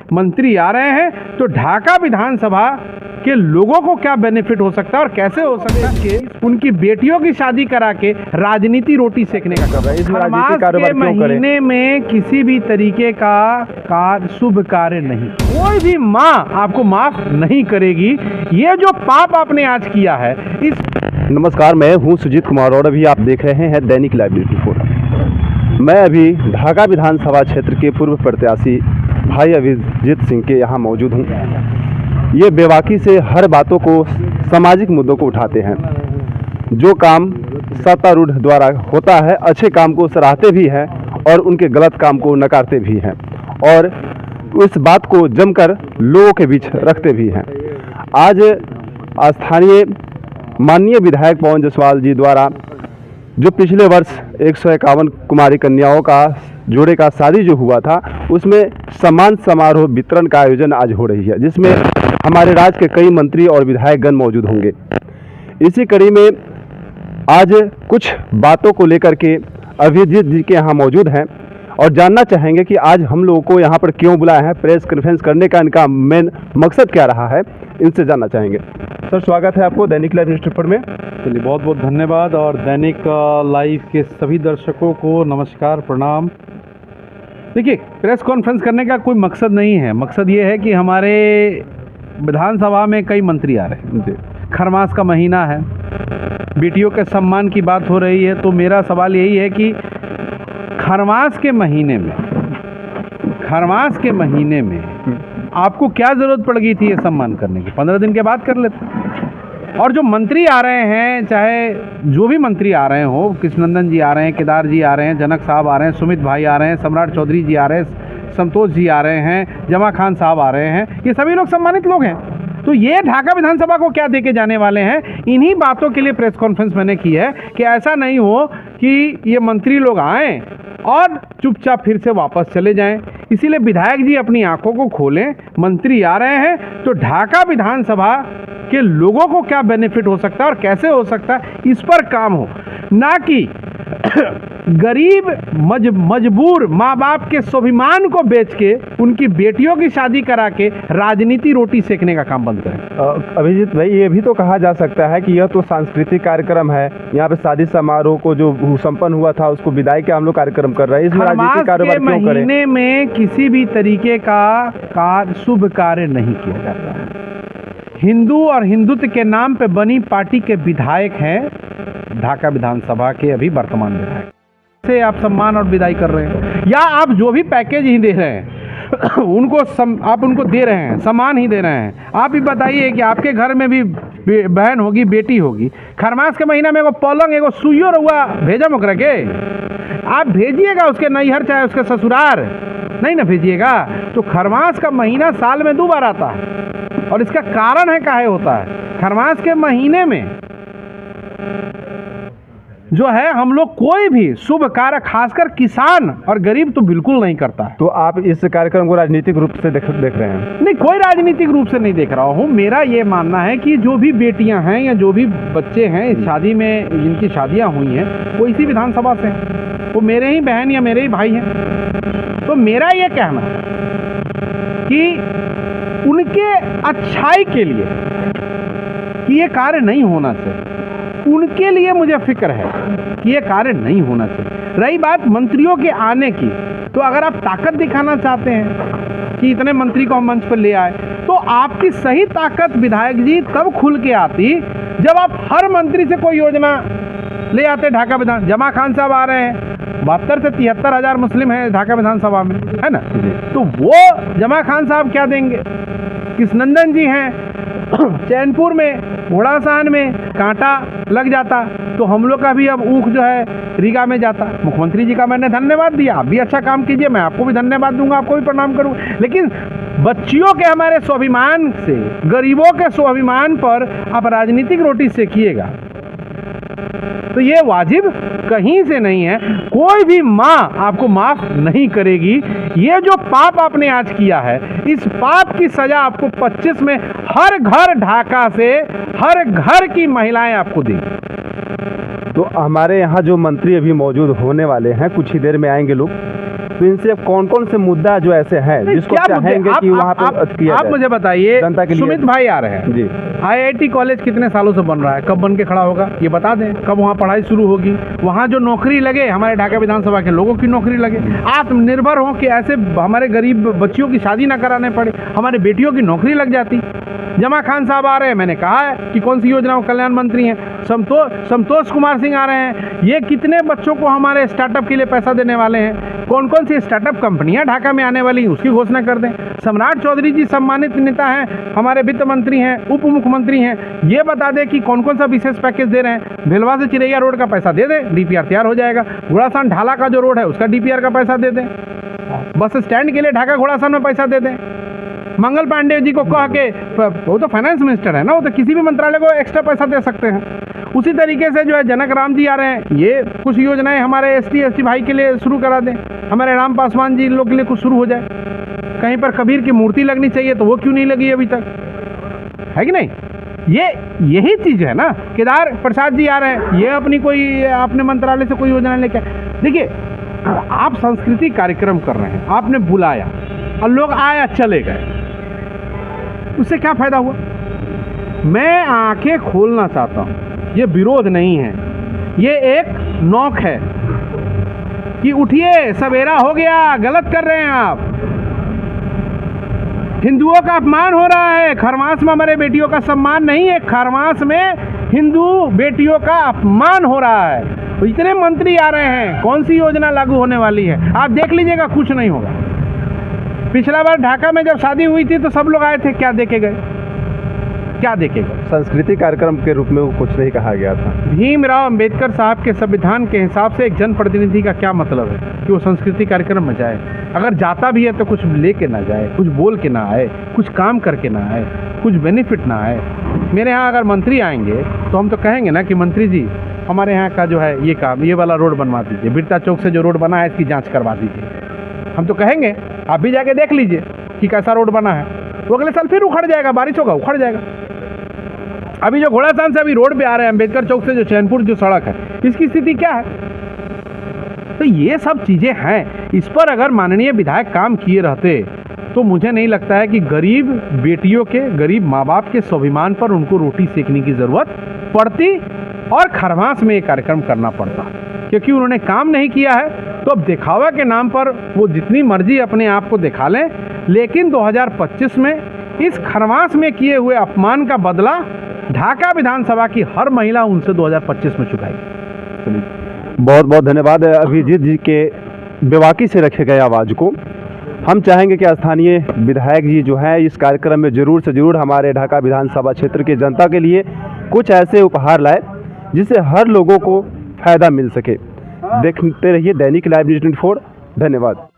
मंत्री आ रहे हैं तो ढाका विधानसभा के लोगों को क्या बेनिफिट हो सकता है और कैसे हो सकता है कि उनकी बेटियों की शादी करा के राजनीति रोटी सेकने का कर रहा है। खरमास के महीने में किसी भी तरीके का शुभ कार्य नहीं, कोई भी माँ आपको माफ नहीं करेगी। ये जो पाप आपने आज किया है इस नमस्कार, मैं हूं सुजीत कुमार और अभी आप देख रहे हैं दैनिक लाइव 24। मैं अभी ढाका विधानसभा क्षेत्र के पूर्व प्रत्याशी भाई अभिजीत सिंह के यहाँ मौजूद हूं। ये बेबाकी से हर बातों को, सामाजिक मुद्दों को उठाते हैं। जो काम सत्तारूढ़ द्वारा होता है, अच्छे काम को सराहते भी हैं और उनके गलत काम को नकारते भी हैं और इस बात को जमकर लोगों के बीच रखते भी हैं। आज स्थानीय माननीय विधायक पवन जायसवाल जी द्वारा जो पिछले वर्ष 151 कुमारी कन्याओं का जोड़े का शादी जो हुआ था, उसमें सम्मान समारोह वितरण का आयोजन आज हो रही है, जिसमें हमारे राज्य के कई मंत्री और विधायकगण मौजूद होंगे। इसी कड़ी में आज कुछ बातों को लेकर के अभिजीत जी के यहाँ मौजूद हैं और जानना चाहेंगे कि आज हम लोगों को यहाँ पर क्यों बुलाया है, प्रेस कॉन्फ्रेंस करने का इनका मेन मकसद क्या रहा है, इनसे जानना चाहेंगे। सर, स्वागत है आपको दैनिक लाइव न्यूज़पेपर में। चलिए, बहुत बहुत धन्यवाद और दैनिक लाइव के सभी दर्शकों को नमस्कार, प्रणाम। देखिए, प्रेस कॉन्फ्रेंस करने का कोई मकसद नहीं है। मकसद ये है कि हमारे विधानसभा में कई मंत्री आ रहे हैं, खरमास का महीना है, बेटियों के सम्मान की बात हो रही है, तो मेरा सवाल यही है कि खरमास के महीने में आपको क्या ज़रूरत पड़ गई थी ये सम्मान करने की? 15 दिन के बाद कर लेते। और जो मंत्री आ रहे हैं, चाहे जो भी मंत्री आ रहे हो, कृष्णनंदन जी आ रहे हैं, केदार जी आ रहे हैं, जनक साहब आ रहे हैं, सुमित भाई आ रहे हैं, सम्राट चौधरी जी आ रहे हैं, संतोष जी आ रहे हैं, जमा खान साहब आ रहे हैं, ये सभी लोग सम्मानित लोग हैं। तो ये ढाका विधानसभा को क्या देके जाने वाले हैं, इन्हीं बातों के लिए प्रेस कॉन्फ्रेंस मैंने की है कि ऐसा नहीं हो कि ये मंत्री लोग आएँ और चुपचाप फिर से वापस चले जाएं। इसीलिए विधायक जी अपनी आंखों को खोलें। मंत्री आ रहे हैं तो ढाका विधानसभा के लोगों को क्या बेनिफिट हो सकता है और कैसे हो सकता है, इस पर काम हो, ना कि गरीब मजबूर माँ बाप के स्वाभिमान को बेच के उनकी बेटियों की शादी करा के राजनीति रोटी सेकने का काम बंद करें। अभिजीत भाई, ये भी तो कहा जा सकता है कि यह तो सांस्कृतिक कार्यक्रम है। यहाँ पे शादी समारोह को जो संपन्न हुआ था उसको विदाई के हम लोग कार्यक्रम कर रहे हैं, इसमें राजनीतिक कारोबार क्यों करें? महीने में किसी भी तरीके का शुभ कार्य नहीं किया जाता है। हिंदू और हिंदुत्व के नाम पे बनी पार्टी के विधायक हैं ढाका विधानसभा के अभी वर्तमान विधायक, से आप सम्मान और विदाई कर रहे हैं, या आप जो भी पैकेज ही दे रहे हैं आप उनको दे रहे हैं, सम्मान ही दे रहे हैं। आप ही बताइए कि आपके घर में भी बहन होगी, बेटी होगी, खरमास के महीना में एगो पलंग, एगो सुइयो रहुआ भेजा मुकरा के आप भेजिएगा उसके नैहर चाहे उसके ससुराल, नहीं ना भेजिएगा। तो खरमास का महीना साल में 2 बार आता है और इसका कारण है काहे होता है। खरमास के महीने में जो है हम लोग कोई भी शुभ कार्य, खासकर किसान और गरीब तो बिल्कुल नहीं करता है। तो आप इस कार्यक्रम को राजनीतिक रूप से देख रहे हैं? नहीं, कोई राजनीतिक रूप से नहीं देख रहा हूँ। मेरा ये मानना है कि जो भी बेटियां हैं या जो भी बच्चे हैं इस शादी में, जिनकी शादियां हुई हैं, वो इसी विधानसभा से हैं, वो मेरे ही बहन या मेरे ही भाई हैं। तो मेरा ये कहना है कि उनके अच्छाई के लिए कि ये कार्य नहीं होना चाहिए, उनके लिए मुझे फिक्र है कि ये कार्य नहीं होना चाहिए। रही बात मंत्रियों के आने की, तो अगर आप ताकत दिखाना चाहते हैं कि इतने मंत्री को हम मंच पर ले आए, तो आपकी सही ताकत विधायक जी तब खुल के आती जब आप हर मंत्री से कोई योजना ले आते। ढाका विधान, जमा खान साहब आ रहे हैं, 72 से 73 हज़ार मुस्लिम हैं ढाका विधानसभा में, है ना, तो वो जमा खान साहब क्या देंगे? कृष्णनंदन जी हैं चैनपुर में, घोड़ासान में कांटा लग जाता तो हम लोग का भी अब ऊख जो है रीगा में जाता। मुख्यमंत्री जी का मैंने धन्यवाद दिया, आप भी अच्छा काम कीजिए, मैं आपको भी धन्यवाद दूंगा, आपको भी प्रणाम करूंगा। लेकिन बच्चियों के हमारे स्वाभिमान से, गरीबों के स्वाभिमान पर आप राजनीतिक रोटी सेकिएगा तो ये वाजिब कहीं से नहीं है। कोई भी माँ आपको माफ नहीं करेगी। ये जो पाप आपने आज किया है, इस पाप की सजा आपको 25 में हर घर ढाका से हर घर की महिलाएं आपको देंगी। तो हमारे यहाँ जो मंत्री अभी मौजूद होने वाले हैं, कुछ ही देर में आएंगे लोग, तो इनसे कौन कौन से मुद्दा जो ऐसे हैं जिसको क्या मुद्दे? चाहेंगे कि वहाँ पे किया आप जाए? मुझे बताइए, जनता के लिए। सुमित भाई आ रहे हैं जी। IIT कॉलेज कितने सालों से बन रहा है, कब बन के खड़ा होगा ये बता दें, कब वहाँ पढ़ाई शुरू होगी, वहाँ जो नौकरी लगे, हमारे ढाका विधानसभा के लोगों की नौकरी लगे, आत्मनिर्भर हो कि ऐसे हमारे गरीब बच्चियों की शादी ना कराने पड़े, हमारे बेटियों की नौकरी लग जाती। जमा खान साहब आ रहे हैं, मैंने कहा है कि कौन सी योजनाओं कल्याण मंत्री हैं। संतोष कुमार सिंह आ रहे हैं, ये कितने बच्चों को हमारे स्टार्टअप के लिए पैसा देने वाले हैं, कौन कौन सी स्टार्टअप कंपनियां ढाका में आने वाली उसकी घोषणा कर दें। सम्राट चौधरी जी सम्मानित नेता हैं, हमारे वित्त मंत्री हैं, उप मुख्यमंत्री हैं, ये बता दें कि कौन कौन सा विशेष पैकेज दे रहे हैं। भिलवा से चिरैया रोड का पैसा दे दें, DPR तैयार हो जाएगा। घोड़ासान ढाला का जो रोड है उसका DPR का पैसा दे दें। बस स्टैंड के लिए ढाका घोड़ासान में पैसा दे दें। मंगल पांडे जी को कह के, वो तो फाइनेंस मिनिस्टर है ना, वो तो किसी भी मंत्रालय को एक्स्ट्रा पैसा दे सकते हैं। उसी तरीके से जो है जनक राम जी आ रहे हैं, ये कुछ योजनाएं हमारे ST भाई के लिए शुरू करा दें, हमारे राम पासवान जी लोग के लिए कुछ शुरू हो जाए। कहीं पर कबीर की मूर्ति लगनी चाहिए तो वो क्यों नहीं लगी अभी तक, है कि नहीं? यही चीज़ है ना। केदार प्रसाद जी आ रहे हैं, ये अपने मंत्रालय से कोई योजना लेकर। देखिए, आप सांस्कृतिक कार्यक्रम कर रहे हैं, आपने बुलाया और लोग आया चले गए, उससे क्या फायदा हुआ? मैं आंखें खोलना चाहता हूँ, ये विरोध नहीं है, ये एक नोक है कि उठिए, सवेरा हो गया, गलत कर रहे हैं आप। हिंदुओं का अपमान हो रहा है, खरमास में हमारे बेटियों का सम्मान नहीं है, खरमास में हिंदू बेटियों का अपमान हो रहा है। तो इतने मंत्री आ रहे हैं, कौन सी योजना लागू होने वाली है आप देख लीजिएगा, कुछ नहीं होगा। पिछला बार ढाका में जब शादी हुई थी तो सब लोग आए थे, क्या देखे गए, क्या देखे गए? सांस्कृतिक कार्यक्रम के रूप में वो कुछ नहीं कहा गया था। भीमराव अंबेडकर साहब के संविधान के हिसाब से एक जनप्रतिनिधि का क्या मतलब है कि वो सांस्कृतिक कार्यक्रम में जाए? अगर जाता भी है तो कुछ लेके ना जाए, कुछ बोल के ना आए, कुछ काम करके ना आए, कुछ बेनिफिट ना आए। मेरे यहाँ अगर मंत्री आएंगे तो हम तो कहेंगे ना कि मंत्री जी हमारे यहाँ का जो है ये काम, ये वाला रोड बनवा दीजिए, बिरता चौक से जो रोड बना है इसकी जाँच करवा दीजिए। हम तो कहेंगे, आप भी जाके देख लीजिए कि कैसा रोड बना है। वो अगले साल फिर उखड़ जाएगा, बारिश होगा उखड़ जाएगा। अभी जो घोड़ासान से अभी रोड पे आ रहे हैं, अम्बेडकर चौक से जो चैनपुर जो सड़क है, इसकी स्थिति क्या है? तो ये सब चीज़ें हैं, इस पर अगर माननीय विधायक काम किए रहते तो मुझे नहीं लगता है कि गरीब बेटियों के, गरीब माँ बाप के स्वाभिमान पर उनको रोटी सेकने की ज़रूरत पड़ती और खरमास में ये कार्यक्रम करना पड़ता। क्योंकि उन्होंने काम नहीं किया है तो अब दिखावा के नाम पर वो जितनी मर्जी अपने आप को दिखा लें, लेकिन 2025 में इस खरमास में किए हुए अपमान का बदला ढाका विधानसभा की हर महिला उनसे 2025 में चुकाएगी। बहुत बहुत धन्यवाद अभिजीत जी के बेबाकी से रखे गए आवाज़ को। हम चाहेंगे कि स्थानीय विधायक जी जो हैं इस कार्यक्रम में ज़रूर से ज़रूर हमारे ढाका विधानसभा क्षेत्र की जनता के लिए कुछ ऐसे उपहार लाए जिससे हर लोगों को फ़ायदा मिल सके। देखते रहिए दैनिक लाइव न्यूज़ 24। धन्यवाद।